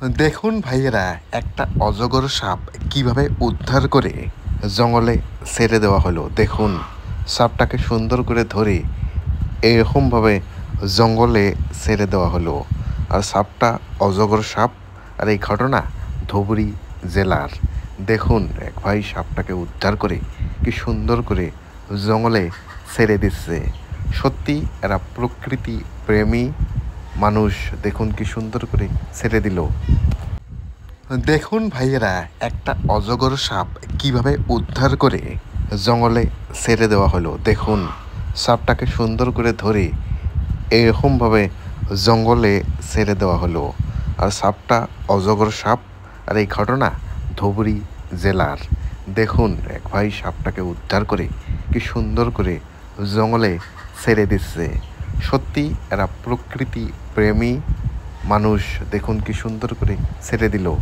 দেখুন ভাইয়েরা, একটা অজগর সাপ কিভাবে উদ্ধার করে জঙ্গলে ছেড়ে দেওয়া হলো। দেখুন, সাপটাকে সুন্দর করে ধরে এরকমভাবে জঙ্গলে ছেড়ে দেওয়া হলো। আর সাপটা অজগর সাপ। আর এই ঘটনা ধুবড়ী জেলার। দেখুন, এক ভাই সাপটাকে উদ্ধার করে কি সুন্দর করে জঙ্গলে ছেড়ে দিচ্ছে। সত্যি এরা প্রকৃতি প্রেমী মানুষ। দেখুন কি সুন্দর করে ছেড়ে দিল। দেখুন ভাইয়েরা, একটা অজগর সাপ কিভাবে উদ্ধার করে জঙ্গলে ছেড়ে দেওয়া হলো। দেখুন, সাপটাকে সুন্দর করে ধরে এরকমভাবে জঙ্গলে ছেড়ে দেওয়া হলো। আর সাপটা অজগর সাপ। আর এই ঘটনা ধুবড়ী জেলার। দেখুন, এক ভাই সাপটাকে উদ্ধার করে কি সুন্দর করে জঙ্গলে ছেড়ে দিচ্ছে। সত্যি এরা প্রকৃতি প্রেমী মানুষ। দেখুন কি সুন্দর করে ছেড়ে দিল।